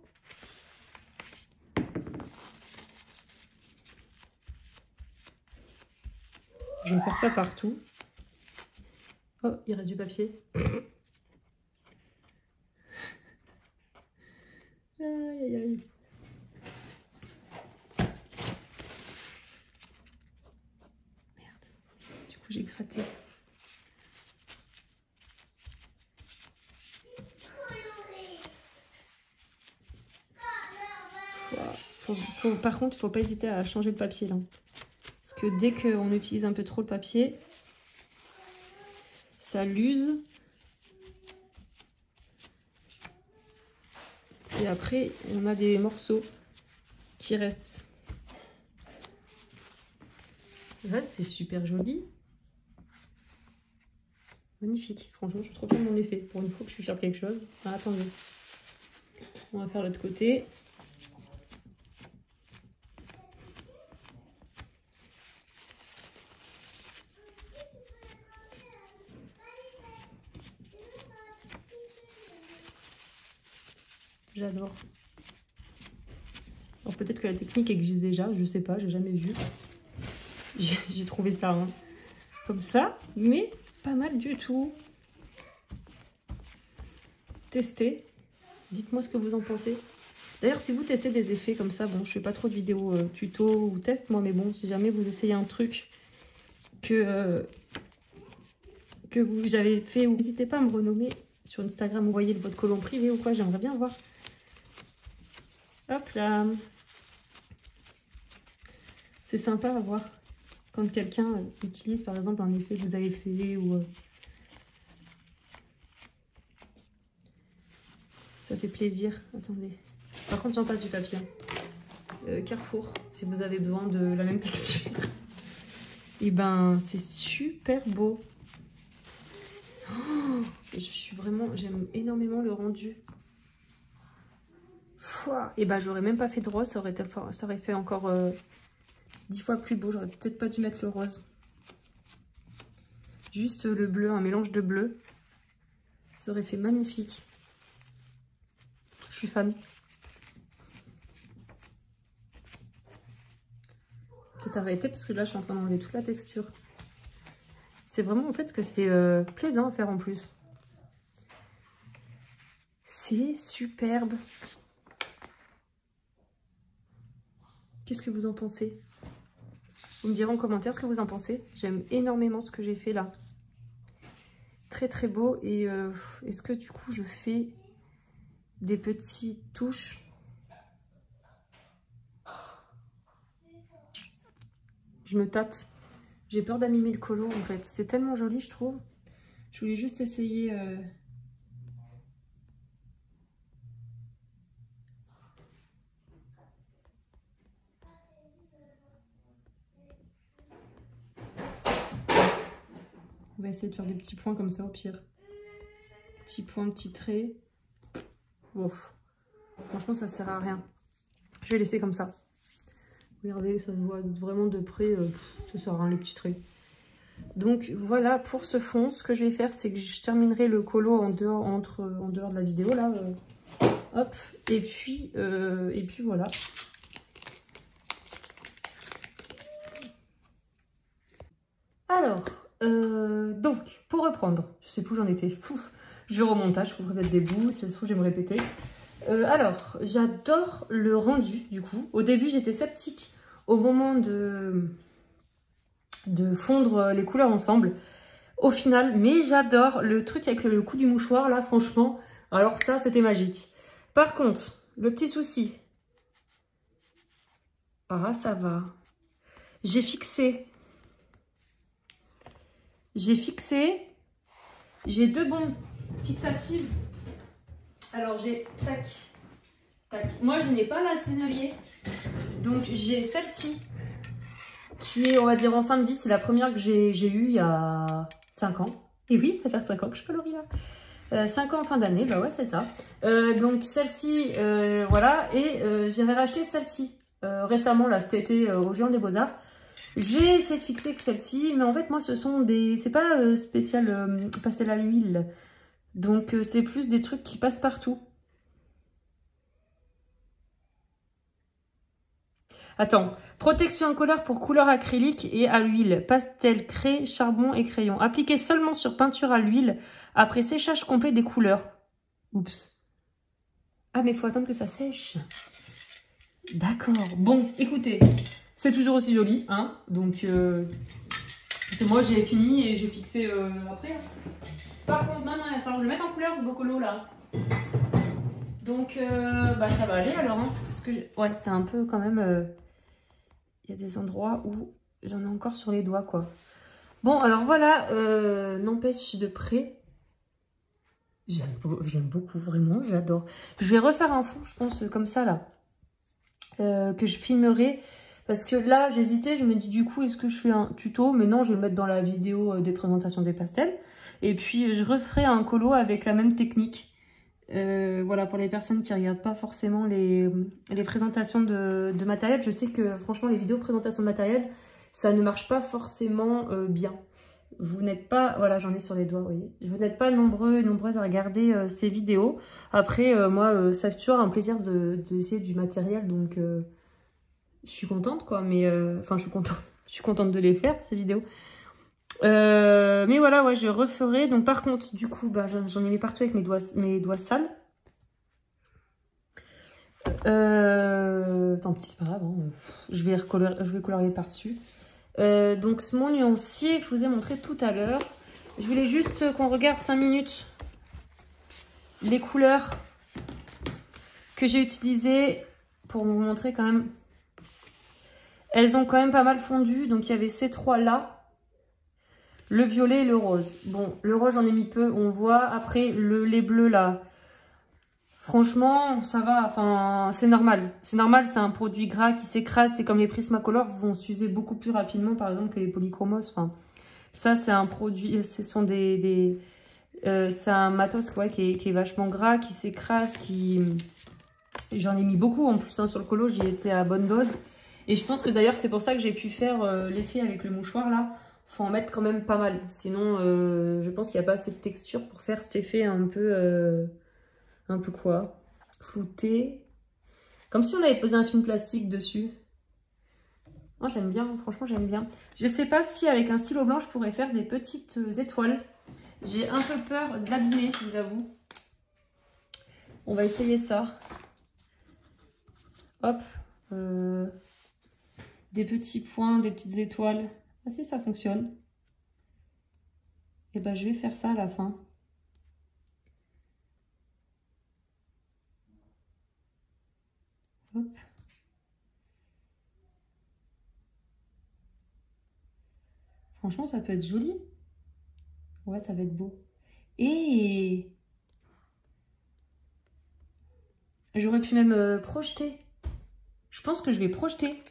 Je vais faire ça partout. Oh, il reste du papier. Aïe, aïe, aïe. Merde. Du coup, j'ai gratté. Par contre, il ne faut pas hésiter à changer le papier là. Parce que dès qu'on utilise un peu trop le papier, ça l'use. Et après, on a des morceaux qui restent. Là, c'est super joli. Magnifique. Franchement, je suis trop fière de mon effet. Pour une fois que je suis fière de quelque chose. Ah, attendez. On va faire l'autre côté. J'adore. Alors peut-être que la technique existe déjà, je sais pas, j'ai jamais vu. J'ai trouvé ça hein, comme ça, mais pas mal du tout. Testez. Dites-moi ce que vous en pensez. D'ailleurs, si vous testez des effets comme ça, bon, je fais pas trop de vidéos tuto ou test, moi, mais bon, si jamais vous essayez un truc que vous avez fait, n'hésitez pas à me renommer sur Instagram, vous voyez votre colon privé ou quoi, j'aimerais bien voir. Hop là. C'est sympa à voir quand quelqu'un utilise par exemple un effet que vous avez fait ou... Ça fait plaisir. Attendez. Par contre, j'en passe du papier. Carrefour, si vous avez besoin de la même texture. Et ben, c'est super beau. Oh, je suis vraiment... J'aime énormément le rendu. Et ben, j'aurais même pas fait de rose. Ça aurait fait encore 10 fois plus beau. J'aurais peut-être pas dû mettre le rose. Juste le bleu, un mélange de bleu. Ça aurait fait magnifique. Je suis fan. Peut-être arrêter parce que là, je suis en train d'enlever toute la texture. C'est vraiment en fait que c'est plaisant à faire en plus. C'est superbe. Qu'est-ce que vous en pensez? Vous me direz en commentaire ce que vous en pensez. J'aime énormément ce que j'ai fait là. Très très beau. Et est-ce que du coup je fais des petites touches? Je me tâte. J'ai peur d'abîmer le colo en fait. C'est tellement joli je trouve. Je voulais juste essayer... On va essayer de faire des petits points comme ça au pire. Petits points, petits traits. Ouf. Franchement, ça sert à rien. Je vais laisser comme ça. Regardez, ça se voit vraiment de près, ça sert à rien les petits traits. Donc voilà pour ce fond. Ce que je vais faire, c'est que je terminerai le colo en dehors, en dehors de la vidéo là. Hop, et puis voilà. Alors, donc pour reprendre, je sais plus où j'en étais. Fouf, je vais au montage, je couperai peut-être des bouts, ça se trouve je vais me répéter. Alors, j'adore le rendu du coup. Au début, j'étais sceptique au moment de fondre les couleurs ensemble. Au final, mais j'adore le truc avec le coup du mouchoir là, franchement. Alors ça, c'était magique. Par contre, le petit souci. Ah, ça va. J'ai fixé. J'ai deux bombes fixatives. Alors j'ai tac, tac. Moi, je n'ai pas la sennelier. Donc j'ai celle-ci. Qui est, on va dire, en fin de vie. C'est la première que j'ai eue il y a 5 ans. Et oui, ça fait 5 ans que je colorie là. 5 ans en fin d'année, bah ouais, c'est ça. Donc celle-ci, voilà. Et j'avais racheté celle-ci récemment, là, cet été, au Géant des Beaux-Arts. J'ai essayé de fixer que celle-ci, mais en fait, moi, ce sont des... C'est pas spécial pastel à l'huile. Donc, c'est plus des trucs qui passent partout. Attends, protection colère pour couleur acrylique et à l'huile, pastel, craie, charbon et crayon. Appliqué seulement sur peinture à l'huile après séchage complet des couleurs. Oups. Ah, mais il faut attendre que ça sèche. D'accord. Bon, écoutez, c'est toujours aussi joli, hein. Donc, moi, j'ai fini et j'ai fixé après. Par contre, maintenant, il va falloir que je le mette en couleur, ce beau colo là. Donc, bah, ça va aller alors, hein. Parce que, ouais, c'est un peu quand même... Il y a des endroits où j'en ai encore sur les doigts, quoi. Bon, alors voilà, n'empêche de près. J'aime beaucoup, vraiment, j'adore. Je vais refaire un fond, je pense, comme ça, là. Que je filmerai. Parce que là, j'hésitais, je me dis du coup, est-ce que je fais un tuto? Mais non, je vais le mettre dans la vidéo des présentations des pastels. Et puis, je referai un colo avec la même technique. Voilà, pour les personnes qui ne regardent pas forcément les présentations de matériel, je sais que franchement les vidéos de présentation de matériel, ça ne marche pas forcément bien. Vous n'êtes pas, voilà, j'en ai sur les doigts, vous voyez. Vous n'êtes pas nombreux et nombreuses à regarder ces vidéos. Après, moi, ça fait toujours un plaisir d'essayer du matériel, donc je suis contente, quoi. Mais, enfin, je suis contente de les faire, ces vidéos. Mais voilà, ouais, je referai. Donc par contre, du coup, bah, j'en ai mis partout avec mes doigts sales. Tant pis, c'est pas grave, hein. Je vais colorier par-dessus. Donc mon nuancier que je vous ai montré tout à l'heure. Je voulais juste qu'on regarde 5 minutes les couleurs que j'ai utilisées pour vous montrer quand même. Elles ont quand même pas mal fondu. Donc il y avait ces trois là. Le violet et le rose. Bon, le rose, j'en ai mis peu, on voit. Après, les bleus, là, franchement, ça va. Enfin, c'est normal. C'est normal, c'est un produit gras qui s'écrase. C'est comme les Prismacolor vont s'user beaucoup plus rapidement, par exemple, que les polychromos. Enfin, ça, c'est un produit... Ce sont c'est un matos, ouais, qui est vachement gras, qui s'écrase, qui... J'en ai mis beaucoup, en plus, hein, sur le colo. J'y étais à bonne dose. Et je pense que, d'ailleurs, c'est pour ça que j'ai pu faire l'effet avec le mouchoir, là. Faut en mettre quand même pas mal. Sinon, je pense qu'il n'y a pas assez de texture pour faire cet effet un peu quoi? Flouté. Comme si on avait posé un film plastique dessus. Moi, j'aime bien. Franchement, j'aime bien. Je sais pas si avec un stylo blanc, je pourrais faire des petites étoiles. J'ai un peu peur de l'abîmer, je vous avoue. On va essayer ça. Hop. Des petits points, des petites étoiles. Ah si, ça fonctionne. Et ben je vais faire ça à la fin. Hop. Franchement, ça peut être joli. Ouais, ça va être beau. Et j'aurais pu même projeter. Je pense que je vais projeter.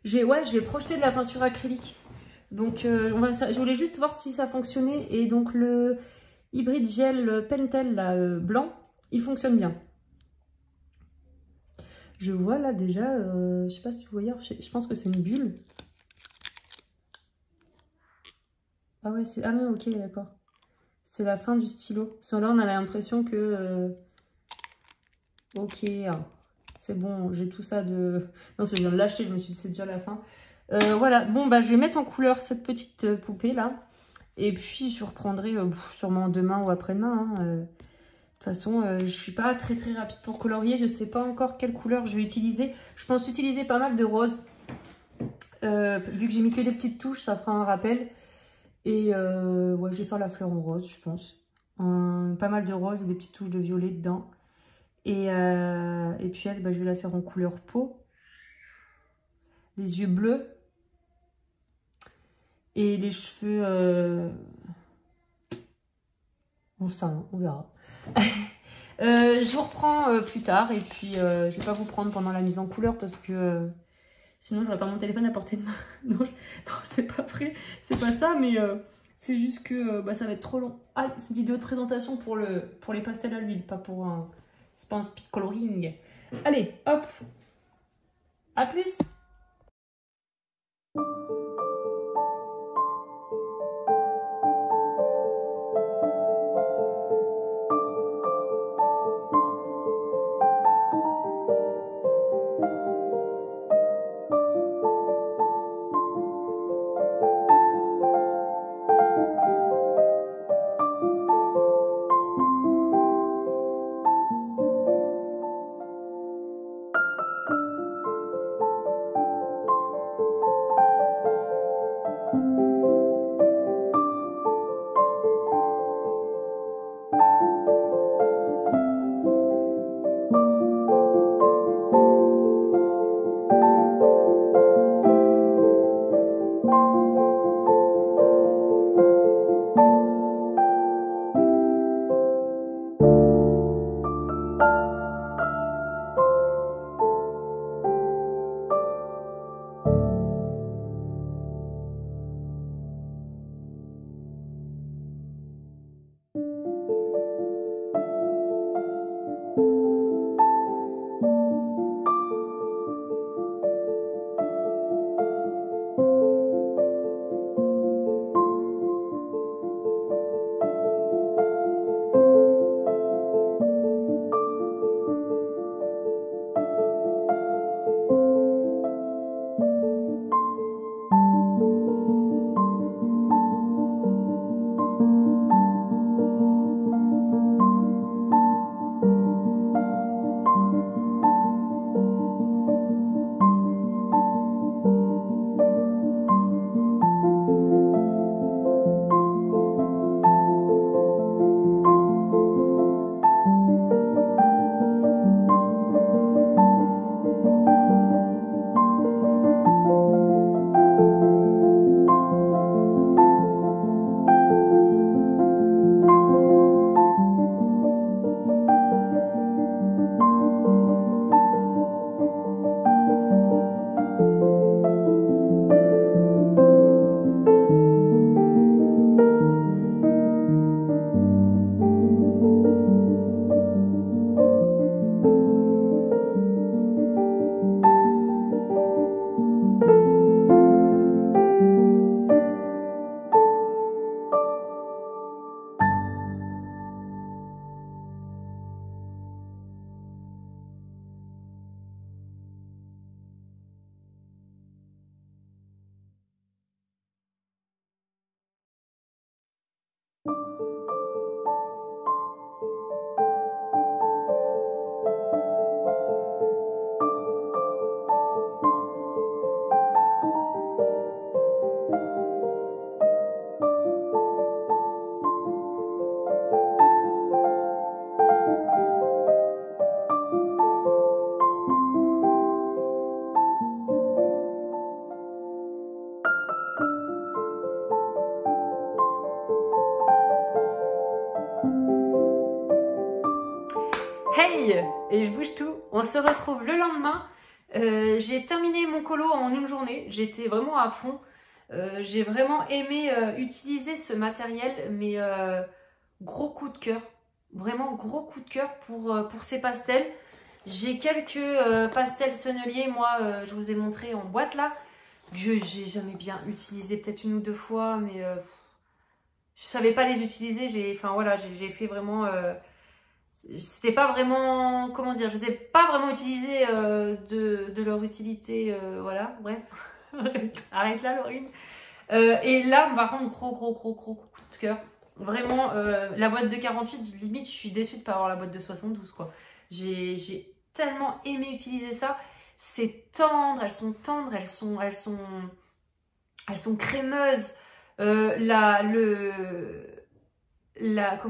Je vais projeter de la peinture acrylique. Donc, je voulais juste voir si ça fonctionnait. Et donc, le hybride gel Pentel là, blanc, il fonctionne bien. Je vois là déjà, je sais pas si vous voyez, je pense que c'est une bulle. Ah ouais, c'est... Ah non, ok, d'accord. C'est la fin du stylo. Sur là, on a l'impression que... Ok, c'est bon, j'ai tout ça de... Non, je viens de l'acheter, je me suis dit c'est déjà la fin. Voilà, bon, bah je vais mettre en couleur cette petite poupée là. Et puis je reprendrai sûrement demain ou après-demain. De toute façon, je suis pas très rapide pour colorier. Je sais pas encore quelle couleur je vais utiliser. Je pense utiliser pas mal de rose. Vu que j'ai mis que des petites touches, ça fera un rappel. Et ouais, je vais faire la fleur en rose, je pense. Pas mal de rose et des petites touches de violet dedans. Et puis elle, bah, je vais la faire en couleur peau. Les yeux bleus. Et les cheveux... Bon, ça, on verra. Je vous reprends plus tard. Et puis, je vais pas vous prendre pendant la mise en couleur parce que... sinon, j'aurais pas mon téléphone à portée de main. Non, non c'est pas vrai. C'est pas ça, mais... c'est juste que bah, ça va être trop long. Ah, c'est une vidéo de présentation pour les pastels à l'huile, pas pour un... C'est pas un speed coloring. Allez, hop. À plus. Hey! Et je bouge tout. On se retrouve le lendemain. J'ai terminé mon colo en une journée. J'étais vraiment à fond. J'ai vraiment aimé utiliser ce matériel, mais gros coup de cœur. Vraiment gros coup de cœur pour ces pastels. J'ai quelques pastels senneliers, moi, je vous ai montré en boîte là, que j'ai jamais bien utilisé, peut-être 1 ou 2 fois, mais je savais pas les utiliser. Enfin voilà, j'ai fait vraiment... c'était pas vraiment... Comment dire? Je les ai pas vraiment utilisés de leur utilité, voilà, bref. Arrête là, Laurine. Et là, par contre, gros coup de cœur. Vraiment, la boîte de 48, limite, je suis déçue de pas avoir la boîte de 72, quoi. J'ai tellement aimé utiliser ça. C'est tendre, elles sont tendres, elles sont crémeuses. Comment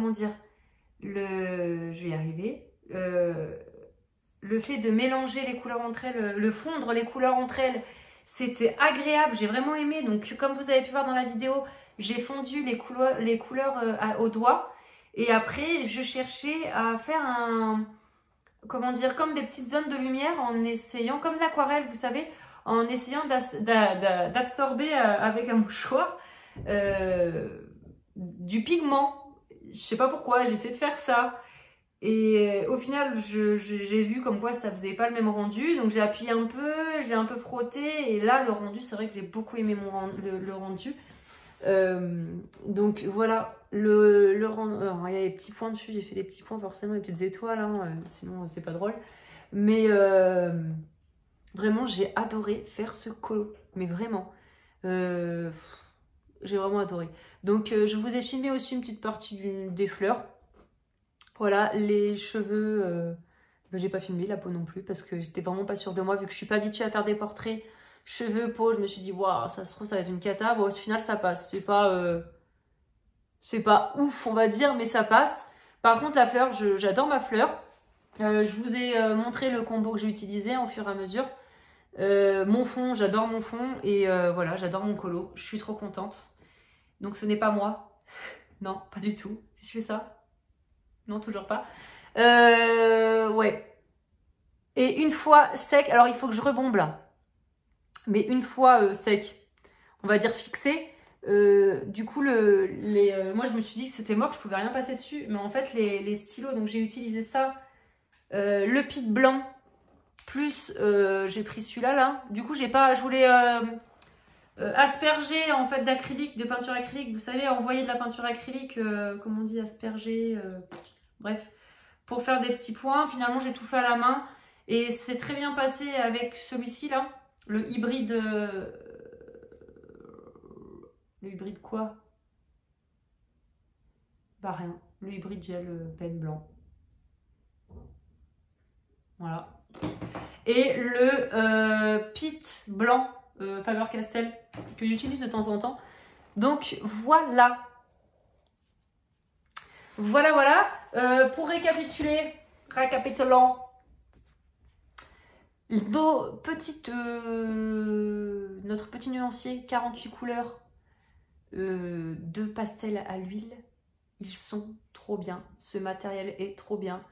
dire, je vais y arriver. Le fait de mélanger les couleurs entre elles, le fondre les couleurs entre elles, c'était agréable, j'ai vraiment aimé. Donc comme vous avez pu voir dans la vidéo, j'ai fondu les couleurs au doigt. Et après, je cherchais à faire comment dire, comme des petites zones de lumière en essayant, comme l'aquarelle, vous savez, en essayant d'absorber avec un mouchoir du pigment. Je sais pas pourquoi, j'essaie de faire ça. Et au final, j'ai vu comme quoi ça faisait pas le même rendu. Donc j'ai appuyé un peu, j'ai un peu frotté. Et là, le rendu, c'est vrai que j'ai beaucoup aimé le rendu. Donc voilà, le rendu. Alors, il y a des petits points dessus, j'ai fait des petits points forcément, des petites étoiles, hein, sinon c'est pas drôle. Mais vraiment, j'ai adoré faire ce colo. Mais vraiment. J'ai vraiment adoré. Donc je vous ai filmé aussi une petite partie des fleurs. Voilà, les cheveux, j'ai pas filmé, la peau non plus, parce que j'étais vraiment pas sûre de moi, vu que je suis pas habituée à faire des portraits cheveux, peau, je me suis dit, waouh, ça se trouve, ça va être une cata. Bon, au final, ça passe. C'est pas ouf, on va dire, mais ça passe. Par contre, la fleur, j'adore ma fleur. Je vous ai montré le combo que j'ai utilisé au fur et à mesure. Mon fond, j'adore mon fond. Et voilà, j'adore mon colo. Je suis trop contente. Donc, ce n'est pas moi. Non, pas du tout. Si je fais ça. Non, toujours pas. Ouais. Et une fois sec, alors il faut que je rebombe là. Mais une fois sec, on va dire fixé, du coup, moi je me suis dit que c'était mort, que je pouvais rien passer dessus. Mais en fait, les stylos, donc j'ai utilisé ça, le pit blanc, plus j'ai pris celui-là là. Du coup, je voulais asperger en fait d'acrylique, de peinture acrylique. Vous savez, envoyer de la peinture acrylique, comment on dit, asperger, bref. Pour faire des petits points. Finalement, j'ai tout fait à la main. Et c'est très bien passé avec celui-ci, là. Le hybride... Le hybride quoi? Bah rien. Le hybride gel pen blanc. Voilà. Et le Pit blanc Faber-Castell que j'utilise de temps en temps. Donc, voilà. Voilà. Pour récapitulant, notre petit nuancier 48 couleurs de pastel à l'huile, ils sont trop bien. Ce matériel est trop bien.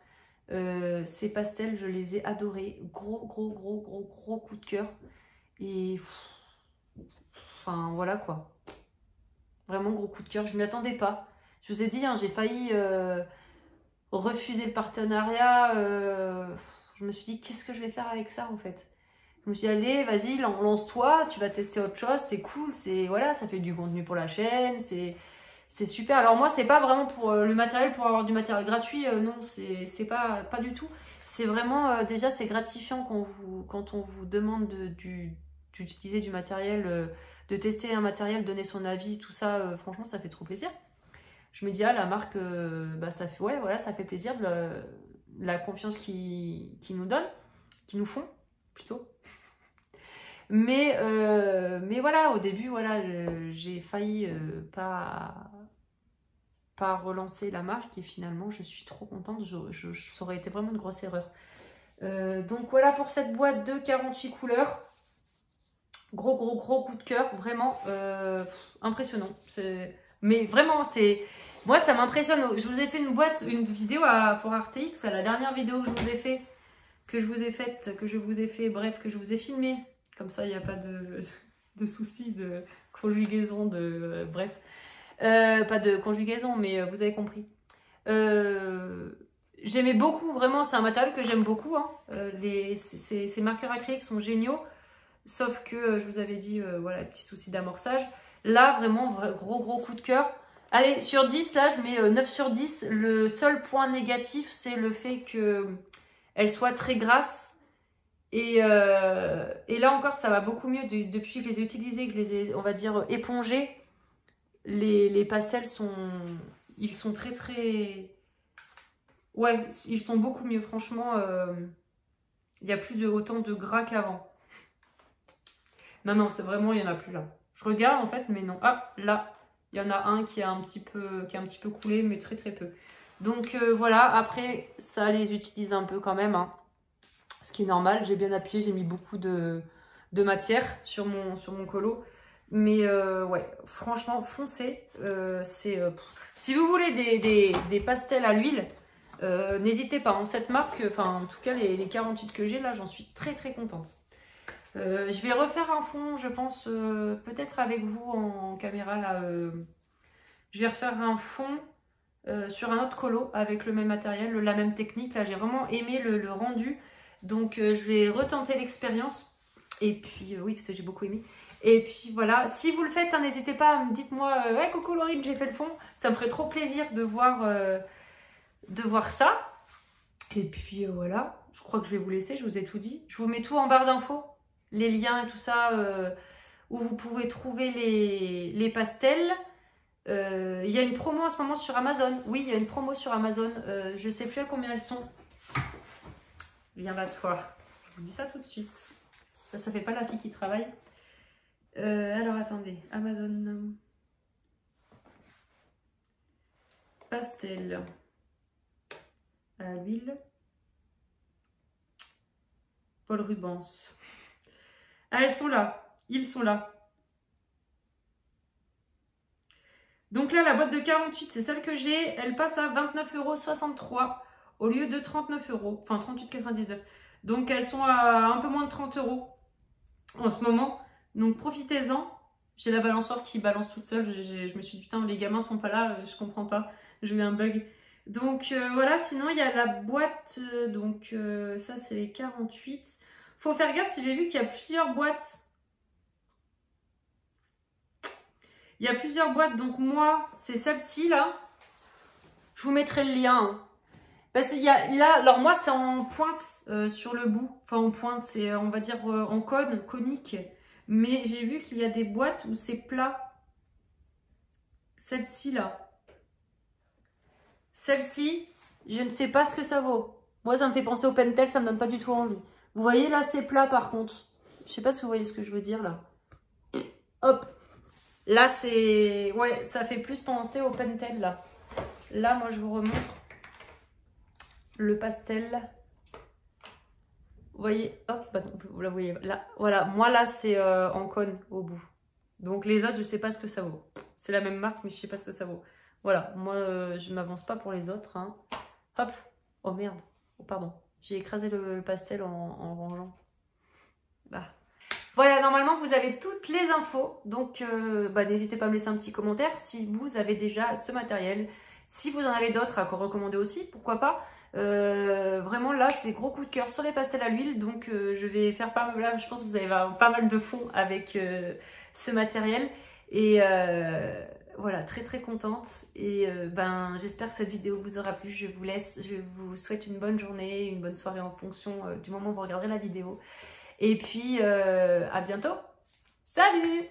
Ces pastels, je les ai adorés. Gros coup de cœur. Et enfin voilà quoi. Vraiment gros coup de cœur. Je ne m'y attendais pas. Je vous ai dit, hein, j'ai failli refuser le partenariat. Je me suis dit, qu'est-ce que je vais faire avec ça en fait? Je me suis dit, allez, vas-y, lance-toi, tu vas tester autre chose, c'est cool, voilà, ça fait du contenu pour la chaîne, c'est super. Alors moi, c'est pas vraiment pour le matériel, pour avoir du matériel gratuit, non, c'est pas du tout. C'est vraiment, déjà, c'est gratifiant quand on vous demande d'utiliser du matériel, de tester un matériel, donner son avis, tout ça, franchement, ça fait trop plaisir. Je me dis, la marque, ça fait, ouais, voilà, ça fait plaisir de la confiance qu'ils nous donnent, qu'ils nous font, plutôt. Mais voilà, au début, voilà, j'ai failli pas relancer la marque et finalement, je suis trop contente. Ça aurait été vraiment une grosse erreur. Donc voilà pour cette boîte de 48 couleurs. Gros coup de cœur, vraiment impressionnant. Mais vraiment, moi, ça m'impressionne. Je vous ai fait une vidéo pour RTX, la dernière vidéo que je vous ai fait, que je vous ai filmé. Comme ça, il n'y a pas de soucis de conjugaison, bref. Pas de conjugaison, mais vous avez compris. j'aimais beaucoup, vraiment, c'est un matériel que j'aime beaucoup. Hein. Ces marqueurs acryliques sont géniaux. Sauf que, je vous avais dit, voilà, petit souci d'amorçage. Là, vraiment, gros coup de cœur. Allez, sur 10, là, je mets 9 sur 10. Le seul point négatif, c'est le fait qu'elle soit très grasse. Et là encore, ça va beaucoup mieux depuis que je les ai utilisés, que je les ai, on va dire, épongés. Les pastels ils sont très... Ouais, ils sont beaucoup mieux, franchement. Il n'y a plus autant de gras qu'avant. Non, c'est vraiment, il n'y en a plus là. Je regarde en fait, mais non. Ah, là, il y en a un qui est un petit peu coulé, mais très peu. Donc voilà, après, ça les utilise un peu quand même. Hein. Ce qui est normal, j'ai bien appuyé, j'ai mis beaucoup de matière sur mon colo. Mais ouais, franchement, foncez. Si vous voulez des pastels à l'huile, n'hésitez pas. Hein. Cette marque, enfin en tout cas les 48 que j'ai là, j'en suis très contente. Je vais refaire un fond, je pense, peut-être avec vous en caméra là. Je vais refaire un fond sur un autre colo avec le même matériel, la même technique. Là, j'ai vraiment aimé le rendu. Donc, je vais retenter l'expérience. Et puis, oui, parce que j'ai beaucoup aimé. Et puis, voilà. Si vous le faites, hein, n'hésitez pas, dites-moi, hey, coucou Laurine, j'ai fait le fond. Ça me ferait trop plaisir de voir ça. Et puis, voilà. Je crois que je vais vous laisser, je vous ai tout dit. Je vous mets tout en barre d'infos. Les liens et tout ça, où vous pouvez trouver les pastels. Il y a une promo en ce moment sur Amazon. Oui, il y a une promo sur Amazon. Je sais plus à combien elles sont. Viens là, toi. Je vous dis ça tout de suite. Ça fait pas la fille qui travaille. Alors, attendez. Amazon. Pastel. À l'huile. Paul Rubens. Ah, elles sont là. Ils sont là. Donc là, la boîte de 48, c'est celle que j'ai. Elle passe à 29,63 € au lieu de 39 €. Enfin, 38,99 €. Donc, elles sont à un peu moins de 30 € en ce moment. Donc, profitez-en. J'ai la balançoire qui balance toute seule. Je me suis dit, putain, les gamins sont pas là. Je comprends pas. J'ai eu un bug. Donc, voilà. Sinon, il y a la boîte. Donc, ça, c'est les 48. Faut faire gaffe, j'ai vu qu'il y a plusieurs boîtes. Il y a plusieurs boîtes, donc moi, c'est celle-ci, là. Je vous mettrai le lien. Hein. Parce qu'il y a là, alors moi, c'est en pointe sur le bout. Enfin, en pointe, c'est, on va dire, en cône, conique. Mais j'ai vu qu'il y a des boîtes où c'est plat. Celle-ci, là. Celle-ci, je ne sais pas ce que ça vaut. Moi, ça me fait penser au Pentel, ça me donne pas du tout envie. Vous voyez, là, c'est plat, par contre. Je sais pas si vous voyez ce que je veux dire, là. Hop. Là, c'est... Ouais, ça fait plus penser au Pentel, là. Là, moi, je vous remontre le pastel. Vous voyez, hop, bah, vous la voyez là. Voilà, moi, là, c'est en cône au bout. Donc, les autres, je sais pas ce que ça vaut. C'est la même marque, mais je sais pas ce que ça vaut. Voilà, moi, je m'avance pas pour les autres. Hein. Hop. Oh, merde. Oh, pardon. J'ai écrasé le pastel en rangeant. Bah... Voilà, normalement, vous avez toutes les infos. Donc, n'hésitez pas à me laisser un petit commentaire si vous avez déjà ce matériel. Si vous en avez d'autres à recommander aussi, pourquoi pas. Vraiment, là, c'est gros coup de cœur sur les pastels à l'huile. Donc, je vais faire pas mal. Là, je pense que vous allez avoir pas mal de fonds avec ce matériel. Et voilà, très contente. Et j'espère que cette vidéo vous aura plu. Je vous laisse. Je vous souhaite une bonne journée, une bonne soirée en fonction du moment où vous regarderez la vidéo. Et puis, à bientôt. Salut!